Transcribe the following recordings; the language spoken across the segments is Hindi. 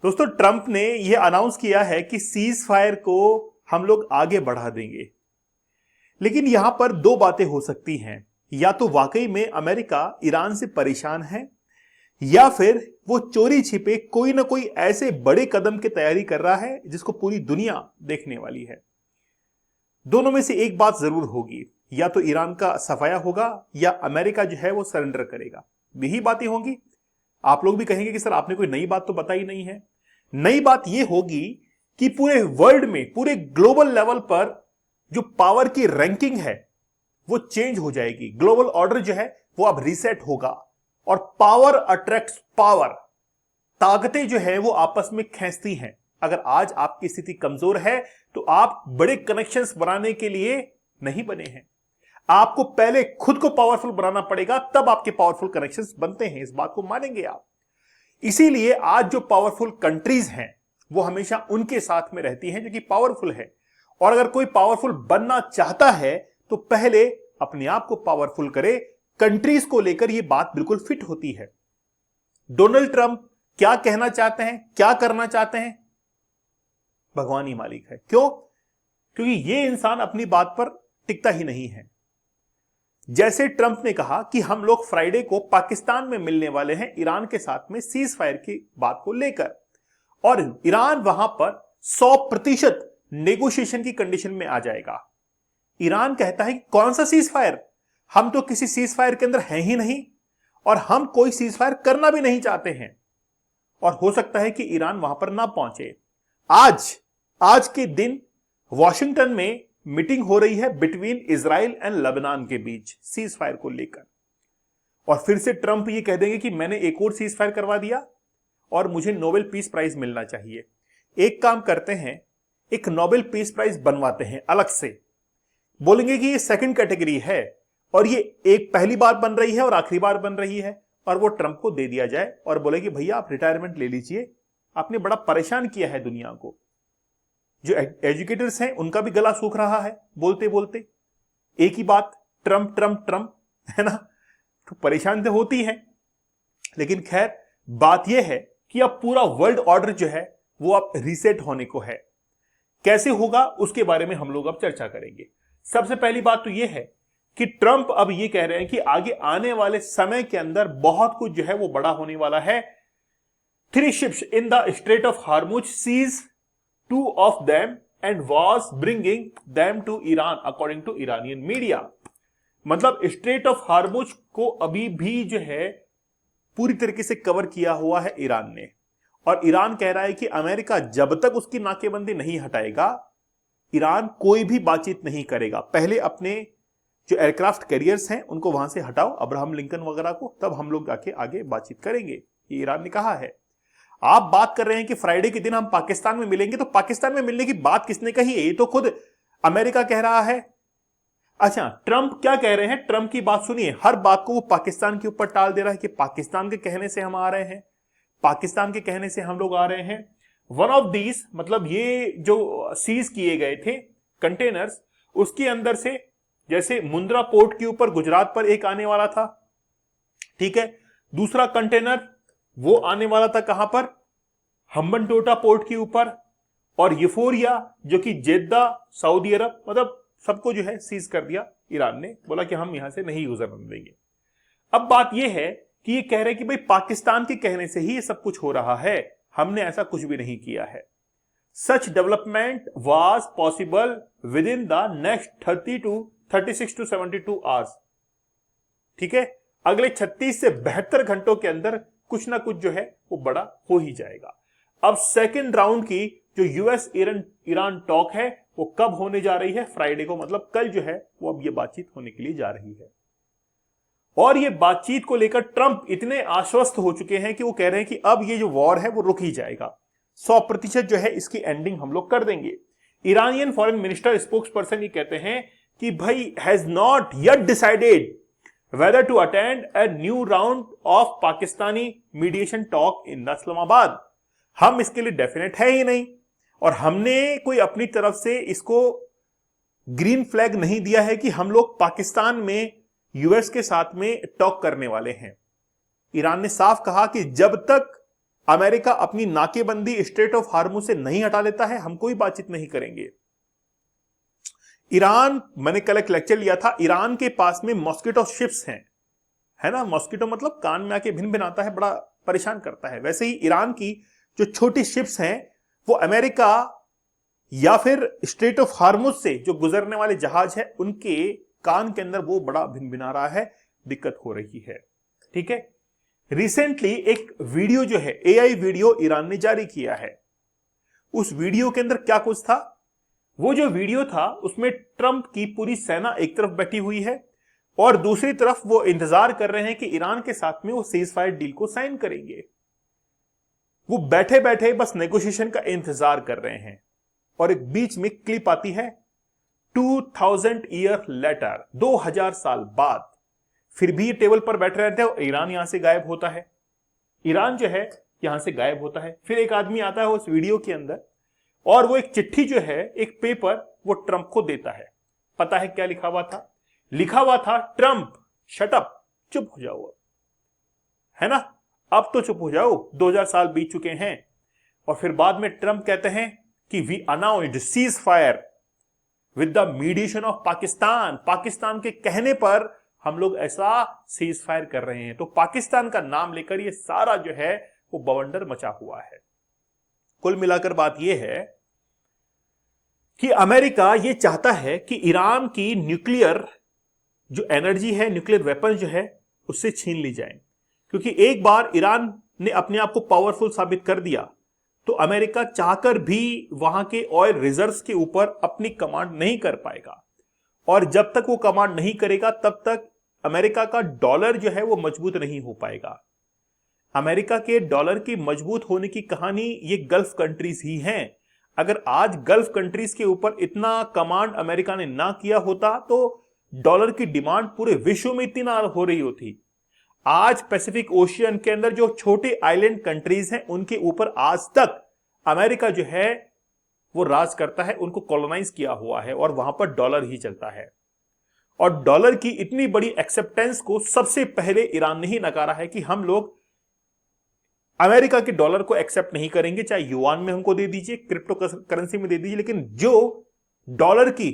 दोस्तों, ट्रंप ने यह अनाउंस किया है कि सीज फायर को हम लोग आगे बढ़ा देंगे। लेकिन यहां पर दो बातें हो सकती हैं। या तो वाकई में अमेरिका ईरान से परेशान है, या फिर वो चोरी छिपे कोई ना कोई ऐसे बड़े कदम की तैयारी कर रहा है जिसको पूरी दुनिया देखने वाली है। दोनों में से एक बात जरूर होगी, या तो ईरान का सफाया होगा या अमेरिका जो है वो सरेंडर करेगा। यही बातें होंगी। आप लोग भी कहेंगे कि सर आपने कोई नई बात तो बताई नहीं है। नई बात यह होगी कि पूरे वर्ल्ड में, पूरे ग्लोबल लेवल पर जो पावर की रैंकिंग है वो चेंज हो जाएगी। ग्लोबल ऑर्डर जो है वो अब रीसेट होगा और पावर अट्रैक्ट्स पावर। ताकतें जो है वो आपस में खींचती हैं। अगर आज आपकी स्थिति कमजोर है तो आप बड़े कनेक्शंस बनाने के लिए नहीं बने हैं। आपको पहले खुद को पावरफुल बनाना पड़ेगा, तब आपके पावरफुल कनेक्शंस बनते हैं। इस बात को मानेंगे आप। इसीलिए आज जो पावरफुल कंट्रीज हैं वो हमेशा उनके साथ में रहती हैं जो कि पावरफुल है। और अगर कोई पावरफुल बनना चाहता है तो पहले अपने आप को पावरफुल करे। कंट्रीज को लेकर यह बात बिल्कुल फिट होती है। डोनाल्ड ट्रंप क्या कहना चाहते हैं, क्या करना चाहते हैं, भगवान ही मालिक है। क्यों? क्योंकि यह इंसान अपनी बात पर टिकता ही नहीं है। जैसे ट्रंप ने कहा कि हम लोग फ्राइडे को पाकिस्तान में मिलने वाले हैं ईरान के साथ में सीज फायर की बात को लेकर, और ईरान वहां पर 100% नेगोशिएशन की कंडीशन में आ जाएगा। ईरान कहता है कि कौन सा सीज फायर, हम तो किसी सीज फायर के अंदर हैं ही नहीं और हम कोई सीज फायर करना भी नहीं चाहते हैं। और हो सकता है कि ईरान वहां पर ना पहुंचे। आज के दिन वॉशिंगटन में मीटिंग हो रही है बिटवीन इजराइल एंड लेबनान के बीच सीज फायर को लेकर। और फिर से ट्रंप ये कह देंगे कि मैंने एक और सीज फायर करवा दिया और मुझे नोबेल पीस प्राइज मिलना चाहिए। एक काम करते हैं, एक नोबेल पीस प्राइज बनवाते हैं अलग से। बोलेंगे कि ये सेकंड कैटेगरी है और ये एक पहली बार बन रही है और आखिरी बार बन रही है, और वो ट्रंप को दे दिया जाए और बोले कि भैया आप रिटायरमेंट ले लीजिए, आपने बड़ा परेशान किया है दुनिया को। जो एजुकेटर्स हैं उनका भी गला सूख रहा है बोलते बोलते एक ही बात, ट्रंप ट्रंप ट्रंप, है ना। तो परेशान तो होती है। लेकिन खैर, बात यह है कि अब पूरा वर्ल्ड ऑर्डर जो है वो अब रीसेट होने को है। कैसे होगा उसके बारे में हम लोग अब चर्चा करेंगे। सबसे पहली बात तो यह है कि ट्रंप अब ये कह रहे हैं कि आगे आने वाले समय के अंदर बहुत कुछ जो है वो बड़ा होने वाला है। 3 ships in the Strait of Hormuz seized 2 of them and was bringing them to Iran according to Iranian media। मतलब स्ट्रेट ऑफ हार्मुज को अभी भी जो है पूरी तरीके से कवर किया हुआ है ईरान ने। और ईरान कह रहा है कि अमेरिका जब तक उसकी नाकेबंदी नहीं हटाएगा, ईरान कोई भी बातचीत नहीं करेगा। पहले अपने जो एयरक्राफ्ट कैरियर्स हैं उनको वहां से हटाओ, अब्राहम लिंकन वगैरह को, तब हम लोग जाके आगे बातचीत करेंगे, ये ईरान ने कहा है। आप बात कर रहे हैं कि फ्राइडे के दिन हम पाकिस्तान में मिलेंगे, तो पाकिस्तान में मिलने की बात किसने कही है? ये तो खुद अमेरिका कह रहा है। अच्छा, ट्रंप क्या कह रहे हैं? ट्रंप की बात सुनिए। हर बात को वो पाकिस्तान के ऊपर टाल दे रहा है कि पाकिस्तान के कहने से हम आ रहे हैं, पाकिस्तान के कहने से हम लोग आ रहे हैं। वन ऑफ दीज, मतलब ये जो सीज किए गए थे कंटेनर्स, उसके अंदर से जैसे मुंद्रा पोर्ट के ऊपर गुजरात पर एक आने वाला था, ठीक है। दूसरा कंटेनर वो आने वाला था कहां पर? हम्बनटोटा पोर्ट के ऊपर। और यूफोरिया जो कि जेद्दा सऊदी अरब, मतलब सबको जो है सीज कर दिया ईरान ने। बोला कि हम यहां से नहीं गुजरने देंगे। अब बात यह है कि ये कह रहे हैं कि भाई पाकिस्तान के कहने से ही ये सब कुछ हो रहा है, हमने ऐसा कुछ भी नहीं किया है। Such development was possible within the next 36 to 72 hours. ठीक है, अगले 36 से 72 घंटों के अंदर कुछ ना कुछ जो है वो बड़ा हो ही जाएगा। अब सेकेंड राउंड की जो यूएस ईरान टॉक है वो कब होने जा रही है? फ्राइडे को, मतलब कल जो है वो अब ये बातचीत होने के लिए जा रही है। और ये बातचीत को लेकर ट्रंप इतने आश्वस्त हो चुके हैं कि वो कह रहे हैं कि अब ये जो वॉर है वो रुक ही जाएगा, 100% जो है इसकी एंडिंग हम लोग कर देंगे। Iranian foreign minister spokes person ये कहते हैं कि भाई has not yet decided whether to attend a new round of Pakistani mediation talk in Islamabad. हम इसके लिए डेफिनेट है ही नहीं, और हमने कोई अपनी तरफ से इसको ग्रीन फ्लैग नहीं दिया है कि हम लोग पाकिस्तान में यूएस के साथ में टॉक करने वाले हैं। ईरान ने साफ कहा कि जब तक अमेरिका अपनी नाकेबंदी स्ट्रेट ऑफ हार्मुज से नहीं हटा लेता है, हम कोई बातचीत नहीं करेंगे। ईरान, मैंने कल एक लेक्चर लिया था, ईरान के पास में मॉस्किटो शिप्स हैं, है ना। मॉस्किटो मतलब कान में आके भिन भिन आता है, बड़ा परेशान करता है। वैसे ही ईरान की जो छोटी शिप्स हैं वो अमेरिका या फिर स्ट्रेट ऑफ हार्मुज से जो गुजरने वाले जहाज है उनके कान के अंदर वो बड़ा भिन भिना रहा है, दिक्कत हो रही है। ठीक है, रिसेंटली एक वीडियो जो है एआई वीडियो ईरान ने जारी किया है। उस वीडियो के अंदर क्या कुछ था, वो जो वीडियो था उसमें ट्रंप की पूरी सेना एक तरफ बैठी हुई है और दूसरी तरफ वो इंतजार कर रहे हैं कि ईरान के साथ में वो सीज फायर डील को साइन करेंगे। वो बैठे बैठे बस नेगोशिएशन का इंतजार कर रहे हैं और एक बीच में क्लिप आती है 2000 ईयर लेटर, 2000 साल बाद फिर भी ये टेबल पर बैठे रहते हैं और ईरान यहां से गायब होता है। ईरान जो है यहां से गायब होता है। फिर एक आदमी आता है उस वीडियो के अंदर और वो एक चिट्ठी जो है, एक पेपर, वो ट्रंप को देता है। पता है क्या लिखा हुआ था? लिखा हुआ था, ट्रंप शट अप, चुप हो जाओ, है ना, अब तो चुप हो जाओ, 2000 साल बीत चुके हैं। और फिर बाद में ट्रंप कहते हैं कि we announced ceasefire with the mediation of Pakistan. Pakistan के कहने पर हम लोग ऐसा सीज फायर कर रहे हैं। तो पाकिस्तान का नाम लेकर ये सारा जो है वो बवंडर मचा हुआ है। कुल मिलाकर बात यह है कि अमेरिका ये चाहता है कि ईरान की न्यूक्लियर जो एनर्जी है, न्यूक्लियर वेपन जो है, उससे छीन ली जाए। क्योंकि एक बार ईरान ने अपने आप को पावरफुल साबित कर दिया तो अमेरिका चाहकर भी वहां के ऑयल रिजर्व्स के ऊपर अपनी कमांड नहीं कर पाएगा। और जब तक वो कमांड नहीं करेगा तब तक अमेरिका का डॉलर जो है वो मजबूत नहीं हो पाएगा। अमेरिका के डॉलर की मजबूत होने की कहानी ये गल्फ कंट्रीज ही हैं। अगर आज गल्फ कंट्रीज के ऊपर इतना कमांड अमेरिका ने ना किया होता तो डॉलर की डिमांड पूरे विश्व में इतनी ना हो रही होती। आज पैसिफिक ओशियन के अंदर जो छोटे आइलैंड कंट्रीज हैं उनके ऊपर आज तक अमेरिका जो है वो राज करता है, उनको कॉलोनाइज किया हुआ है और वहां पर डॉलर ही चलता है। और डॉलर की इतनी बड़ी एक्सेप्टेंस को सबसे पहले ईरान ने ही नकारा है कि हम लोग अमेरिका के डॉलर को एक्सेप्ट नहीं करेंगे, चाहे युआन में हमको दे दीजिए, क्रिप्टो करेंसी में दे दीजिए, लेकिन जो डॉलर की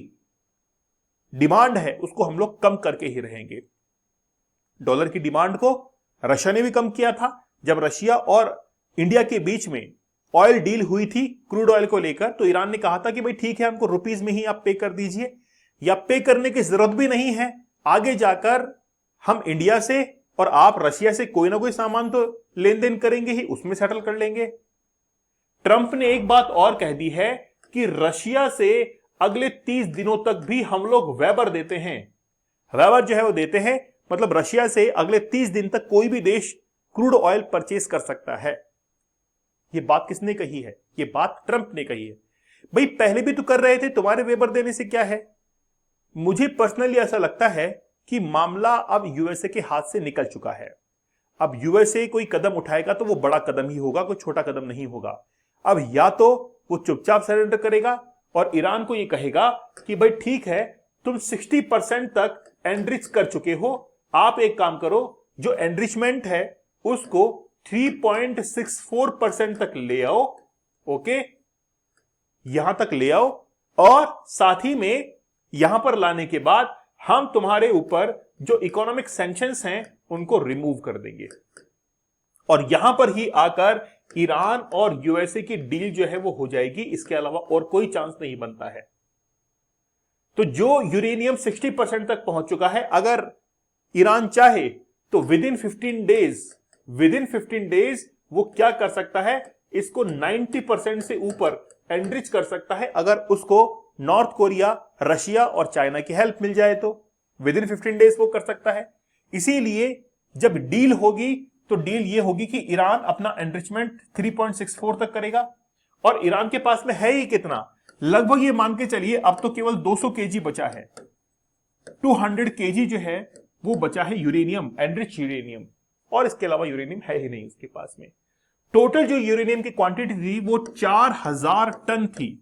डिमांड है उसको हम लोग कम करके ही रहेंगे। डॉलर की डिमांड को रशिया ने भी कम किया था। जब रशिया और इंडिया के बीच में ऑयल डील हुई थी क्रूड ऑयल को लेकर, तो ईरान ने कहा था कि भाई ठीक है, हमको रुपीज में ही आप पे कर दीजिए, या पे करने की जरूरत भी नहीं है, आगे जाकर हम इंडिया से और आप रशिया से कोई ना कोई सामान तो लेन देन करेंगे ही, उसमें सेटल कर लेंगे। ट्रंप ने एक बात और कह दी है कि रशिया से अगले 30 दिनों तक भी हम लोग वेबर देते हैं। वेबर जो है वो देते हैं, मतलब रशिया से अगले 30 दिन तक कोई भी देश क्रूड ऑयल परचेस कर सकता है। ये बात किसने कही है? ये बात ट्रंप ने कही है। भाई पहले भी तो कर रहे थे, तुम्हारे वेबर देने से क्या है? मुझे पर्सनली ऐसा लगता है कि मामला अब यूएसए के हाथ से निकल चुका है। अब यूएसए कोई कदम उठाएगा तो वो बड़ा कदम ही होगा, कोई छोटा कदम नहीं होगा। अब या तो वो चुपचाप सरेंडर करेगा और ईरान को ये कहेगा कि भाई ठीक है, तुम 60% तक एनरिच कर चुके हो, आप एक काम करो, जो एनरिचमेंट है उसको 3.64% तक ले आओ, ओके, यहां तक ले आओ, और साथ ही में यहां पर लाने के बाद हम तुम्हारे ऊपर जो इकोनॉमिक सैंक्शंस हैं उनको रिमूव कर देंगे। और यहां पर ही आकर ईरान और यूएसए की डील जो है वो हो जाएगी, इसके अलावा और कोई चांस नहीं बनता है। तो जो यूरेनियम 60% तक पहुंच चुका है, अगर ईरान चाहे तो विदिन 15 डेज वो क्या कर सकता है, इसको 90% से ऊपर एनरिच कर सकता है। अगर उसको नॉर्थ कोरिया, रशिया और चाइना की हेल्प मिल जाए तो विदिन 15 डेज वो कर सकता है। इसीलिए जब डील होगी तो डील ये होगी कि ईरान अपना एनरिचमेंट 3.64 तक करेगा। और ईरान के पास में है ही कितना, लगभग ये मान के चलिए अब तो केवल 200 केजी बचा है, 200 केजी जो है वो बचा है यूरेनियम, एनरिच यूरेनियम, और इसके अलावा यूरेनियम है ही नहीं उसके पास में। टोटल जो यूरेनियम की क्वांटिटी थी वो 4000 टन थी,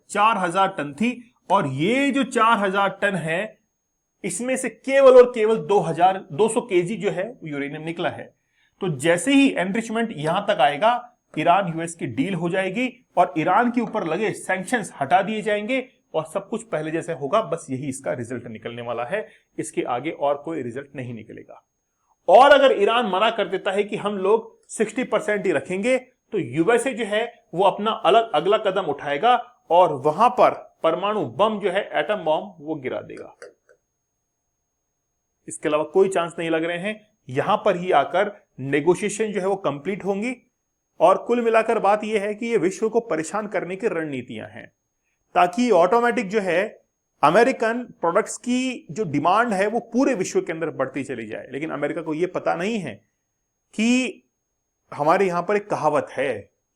4000 टन थी। और ये जो 4000 टन है इसमें से केवल और केवल 200 केजी जो है यूरेनियम निकला है। तो जैसे ही एनरिचमेंट यहां तक आएगा, ईरान यूएस की डील हो जाएगी और ईरान के ऊपर लगे सैंक्शंस हटा दिए जाएंगे और सब कुछ पहले जैसे होगा। बस यही इसका रिजल्ट निकलने वाला है, इसके आगे और कोई रिजल्ट नहीं निकलेगा। और अगर ईरान मना कर देता है कि हम लोग 60% ही रखेंगे, तो यूएसए जो है वो अपना अलग अगला कदम उठाएगा और वहां पर परमाणु बम जो है, एटम बम, वो गिरा देगा। इसके अलावा कोई चांस नहीं लग रहे हैं। यहां पर ही आकर नेगोशिएशन जो है वो कंप्लीट होंगी। और कुल मिलाकर बात यह है कि ये विश्व को परेशान करने की रणनीतियां हैं, ताकि ऑटोमेटिक जो है अमेरिकन प्रोडक्ट्स की जो डिमांड है वो पूरे विश्व के अंदर बढ़ती चली जाए। लेकिन अमेरिका को यह पता नहीं है कि हमारे यहां पर एक कहावत है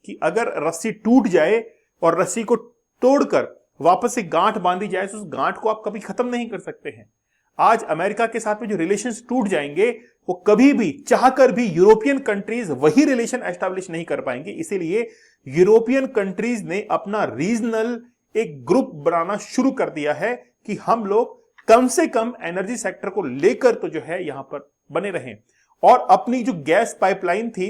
कि अगर रस्सी टूट जाए और रस्सी को तोड़कर वापस से गांठ बांधी जाए तो उस गांठ को आप कभी खत्म नहीं कर सकते हैं। आज अमेरिका के साथ में जो रिलेशंस टूट जाएंगे, वो कभी भी चाहकर भी यूरोपियन कंट्रीज वही रिलेशन एस्टैब्लिश नहीं कर पाएंगे। इसीलिए यूरोपियन कंट्रीज ने अपना रीजनल एक ग्रुप बनाना शुरू कर दिया है कि हम लोग कम से कम एनर्जी सेक्टर को लेकर तो जो है यहां पर बने रहें। और अपनी जो गैस पाइपलाइन थी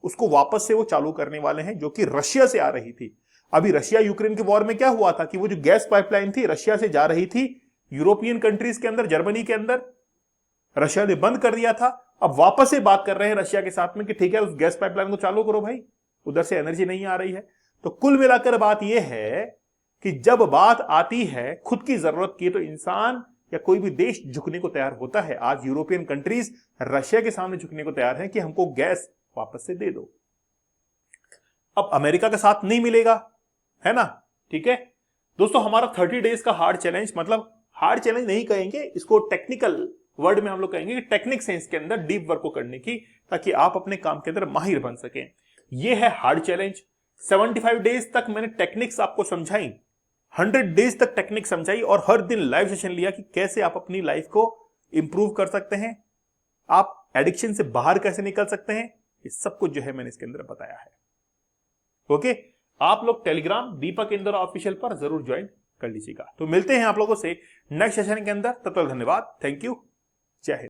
उसको वापस से वो चालू करने वाले हैं, जो कि रशिया से आ रही थी। अभी रशिया यूक्रेन के वॉर में क्या हुआ था कि वो जो गैस पाइपलाइन थी रशिया से जा रही थी यूरोपियन कंट्रीज के अंदर, जर्मनी के अंदर, रशिया ने बंद कर दिया था। अब वापस से बात कर रहे हैं रशिया के साथ में कि ठीक है उस गैस पाइपलाइन को चालू करो भाई, उधर से एनर्जी नहीं आ रही है। तो कुल मिलाकर बात यह है कि जब बात आती है खुद की जरूरत की, तो इंसान या कोई भी देश झुकने को तैयार होता है। आज यूरोपियन कंट्रीज रशिया के सामने झुकने को तैयार हैं कि हमको गैस वापस से दे दो। अब अमेरिका का साथ नहीं मिलेगा, है ना। ठीक है दोस्तों, हमारा 30 डेज का हार्ड चैलेंज, मतलब हार्ड चैलेंज नहीं कहेंगे इसको, टेक्निकल वर्ड में हम लोग कहेंगे कि टेक्निक सेंस के अंदर डीप वर्क को करने की, ताकि आप अपने काम के अंदर माहिर बन सकें। यह है हार्ड चैलेंज। 75 डेज तक मैंने टेक्निक्स आपको समझाई, 100 डेज तक टेक्निक समझाई और हर दिन लाइव सेशन लिया कि कैसे आप अपनी लाइफ को इंप्रूव कर सकते हैं, आप एडिक्शन से बाहर कैसे निकल सकते हैं। ये सब कुछ जो है मैंने इसके अंदर बताया है। ओके, आप लोग टेलीग्राम दीपक इंदौरा ऑफिशियल पर जरूर ज्वाइन कर लीजिएगा। तो मिलते हैं आप लोगों से नेक्स्ट सेशन के अंदर। तब तक धन्यवाद, थैंक यू, जय हिंद।